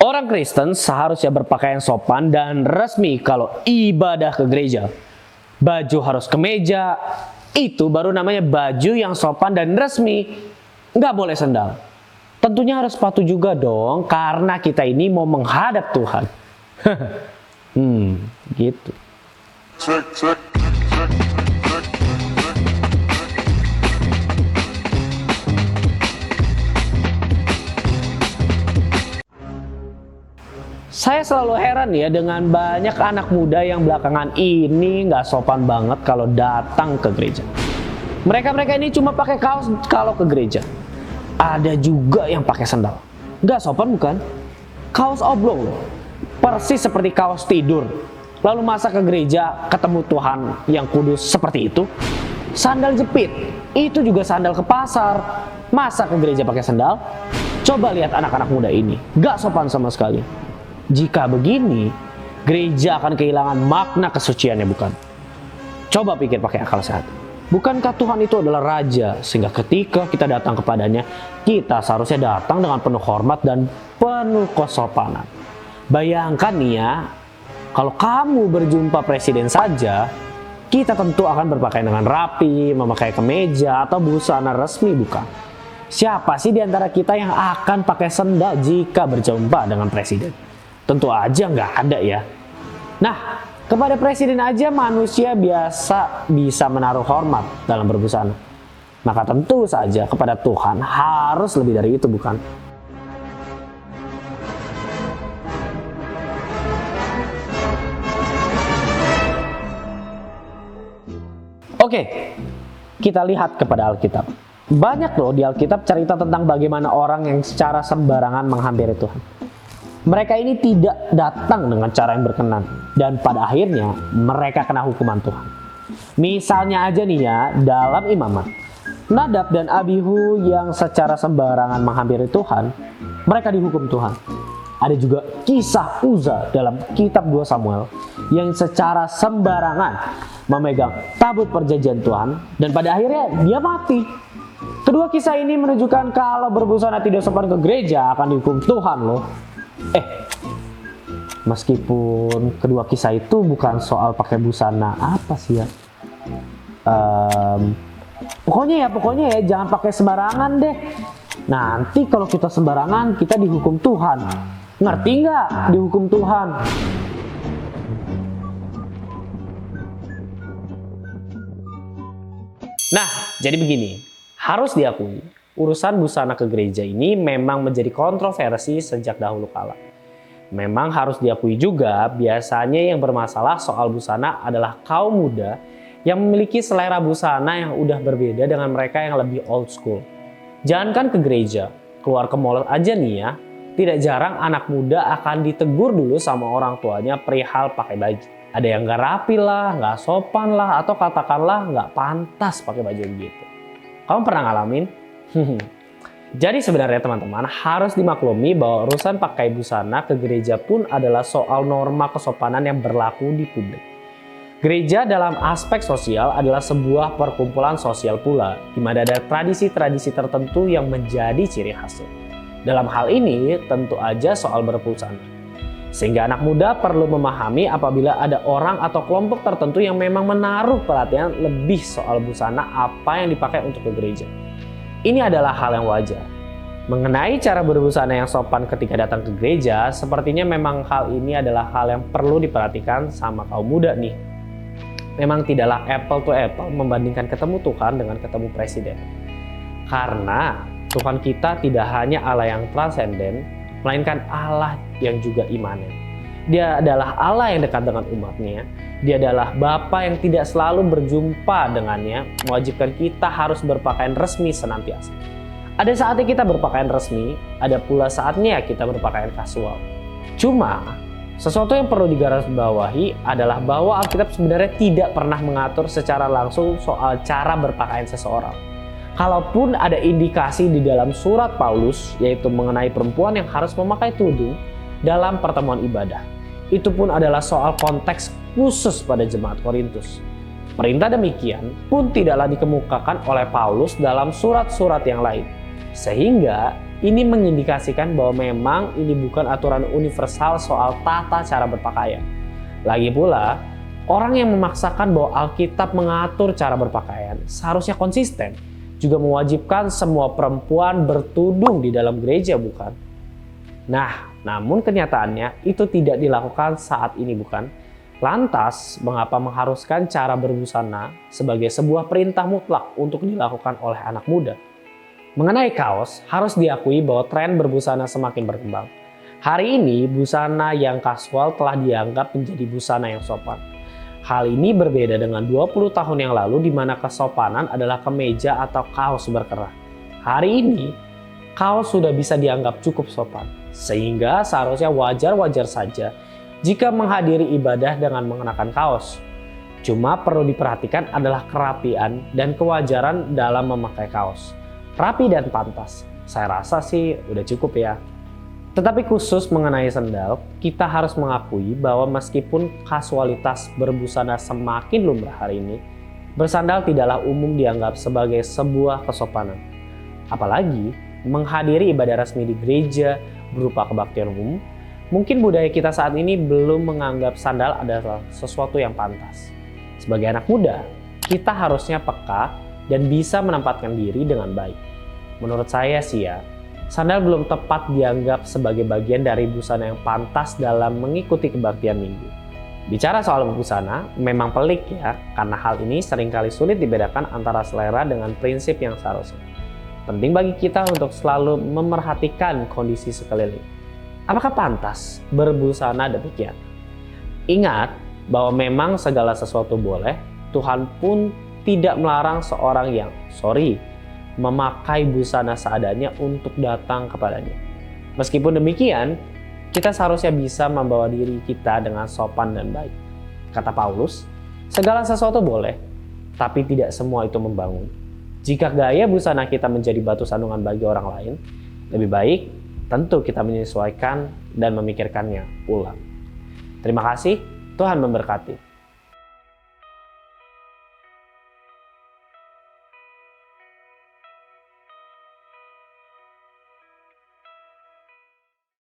Orang Kristen seharusnya berpakaian sopan dan resmi kalau ibadah ke gereja. Baju harus kemeja, itu baru namanya baju yang sopan dan resmi. Nggak boleh sendal. Tentunya harus sepatu juga dong, karena kita ini mau menghadap Tuhan. Gitu. Saya selalu heran ya dengan banyak anak muda yang belakangan ini nggak sopan banget kalau datang ke gereja. Mereka ini cuma pakai kaos kalau ke gereja. Ada juga yang pakai sandal. Nggak sopan bukan? Kaos oblong loh. Persis seperti kaos tidur. Lalu masa ke gereja ketemu Tuhan yang kudus seperti itu? Sandal jepit, itu juga sandal ke pasar. Masa ke gereja pakai sandal? Coba lihat anak-anak muda ini, nggak sopan sama sekali. Jika begini, gereja akan kehilangan makna kesuciannya, bukan? Coba pikir pakai akal sehat. Bukankah Tuhan itu adalah Raja, sehingga ketika kita datang kepadanya, kita seharusnya datang dengan penuh hormat dan penuh kesopanan. Bayangkan nih ya, kalau kamu berjumpa presiden saja, kita tentu akan berpakaian dengan rapi, memakai kemeja atau busana resmi, bukan? Siapa sih di antara kita yang akan pakai sendal jika berjumpa dengan presiden? Tentu aja nggak ada ya. Nah, kepada presiden aja manusia biasa bisa menaruh hormat dalam berbusana. Maka tentu saja kepada Tuhan harus lebih dari itu, bukan? Oke, kita lihat kepada Alkitab. Banyak loh di Alkitab cerita tentang bagaimana orang yang secara sembarangan menghampiri Tuhan. Mereka ini tidak datang dengan cara yang berkenan, dan pada akhirnya mereka kena hukuman Tuhan. Misalnya aja nih ya, dalam imamat, Nadab dan Abihu yang secara sembarangan menghampiri Tuhan, mereka dihukum Tuhan. Ada juga kisah Uza dalam kitab 2 Samuel yang secara sembarangan memegang tabut perjanjian Tuhan, dan pada akhirnya dia mati. Kedua kisah ini menunjukkan kalau berbusana tidak sopan ke gereja akan dihukum Tuhan loh. Meskipun kedua kisah itu bukan soal pakai busana apa sih ya. Pokoknya ya jangan pakai sembarangan deh. Nanti kalau kita sembarangan kita dihukum Tuhan. Ngerti nggak dihukum Tuhan? Nah, jadi begini. Harus diakui, urusan busana ke gereja ini memang menjadi kontroversi sejak dahulu kala. Memang harus diakui juga, biasanya yang bermasalah soal busana adalah kaum muda yang memiliki selera busana yang udah berbeda dengan mereka yang lebih old school. Jangankan ke gereja, keluar ke mall aja nih ya, tidak jarang anak muda akan ditegur dulu sama orang tuanya perihal pakai baju. Ada yang gak rapi lah, gak sopan lah, atau katakanlah gak pantas pakai baju begitu. Kamu pernah ngalamin? Jadi sebenarnya teman-teman harus dimaklumi bahwa urusan pakai busana ke gereja pun adalah soal norma kesopanan yang berlaku di publik. Gereja dalam aspek sosial adalah sebuah perkumpulan sosial pula, di mana ada tradisi-tradisi tertentu yang menjadi ciri khasnya. Dalam hal ini tentu aja soal berbusana. Sehingga anak muda perlu memahami apabila ada orang atau kelompok tertentu yang memang menaruh perhatian lebih soal busana apa yang dipakai untuk ke gereja. Ini adalah hal yang wajar. Mengenai cara berbusana yang sopan ketika datang ke gereja, sepertinya memang hal ini adalah hal yang perlu diperhatikan sama kaum muda nih. Memang tidaklah apple to apple membandingkan ketemu Tuhan dengan ketemu presiden. Karena Tuhan kita tidak hanya Allah yang transenden, melainkan Allah yang juga imanen. Dia adalah Allah yang dekat dengan umatnya. Dia adalah Bapa yang tidak selalu berjumpa dengannya, mewajibkan kita harus berpakaian resmi senantiasa. Ada saatnya kita berpakaian resmi, ada pula saatnya kita berpakaian kasual. Cuma, sesuatu yang perlu digarisbawahi adalah bahwa Alkitab sebenarnya tidak pernah mengatur secara langsung soal cara berpakaian seseorang. Kalaupun ada indikasi di dalam surat Paulus, yaitu mengenai perempuan yang harus memakai tudung dalam pertemuan ibadah. Itu pun adalah soal konteks khusus pada jemaat Korintus. Perintah demikian pun tidaklah dikemukakan oleh Paulus dalam surat-surat yang lain. Sehingga Ini mengindikasikan bahwa memang ini bukan aturan universal soal tata cara berpakaian. Lagi pula, orang yang memaksakan bahwa Alkitab mengatur cara berpakaian seharusnya konsisten, juga mewajibkan semua perempuan bertudung di dalam gereja, bukan? Nah, namun kenyataannya itu tidak dilakukan saat ini, bukan? Lantas, mengapa mengharuskan cara berbusana sebagai sebuah perintah mutlak untuk dilakukan oleh anak muda? Mengenai kaos, harus diakui bahwa tren berbusana semakin berkembang. Hari ini, busana yang kasual telah dianggap menjadi busana yang sopan. Hal ini berbeda dengan 20 tahun yang lalu di mana kesopanan adalah kemeja atau kaos berkerah. Hari ini, kaos sudah bisa dianggap cukup sopan. Sehingga seharusnya wajar-wajar saja jika menghadiri ibadah dengan mengenakan kaos. Cuma perlu diperhatikan adalah kerapian dan kewajaran dalam memakai kaos. Rapi dan pantas, saya rasa sih udah cukup ya. Tetapi khusus mengenai sandal, kita harus mengakui bahwa meskipun kasualitas berbusana semakin lumrah hari ini, bersandal tidaklah umum dianggap sebagai sebuah kesopanan. Apalagi menghadiri ibadah resmi di gereja berupa kebaktian umum, mungkin budaya kita saat ini belum menganggap sandal adalah sesuatu yang pantas. Sebagai anak muda, kita harusnya peka dan bisa menempatkan diri dengan baik. Menurut saya sih ya, sandal belum tepat dianggap sebagai bagian dari busana yang pantas dalam mengikuti kebaktian minggu. Bicara soal busana, memang pelik ya, karena hal ini seringkali sulit dibedakan antara selera dengan prinsip yang seharusnya. Penting bagi kita untuk selalu memerhatikan kondisi sekeliling. Apakah pantas berbusana demikian? Ingat bahwa memang segala sesuatu boleh, Tuhan pun tidak melarang seorang yang memakai busana seadanya untuk datang kepadanya. Meskipun demikian, kita seharusnya bisa membawa diri kita dengan sopan dan baik. Kata Paulus, segala sesuatu boleh, tapi tidak semua itu membangun. Jika gaya busana kita menjadi batu sandungan bagi orang lain, lebih baik tentu kita menyesuaikan dan memikirkannya ulang. Terima kasih, Tuhan memberkati.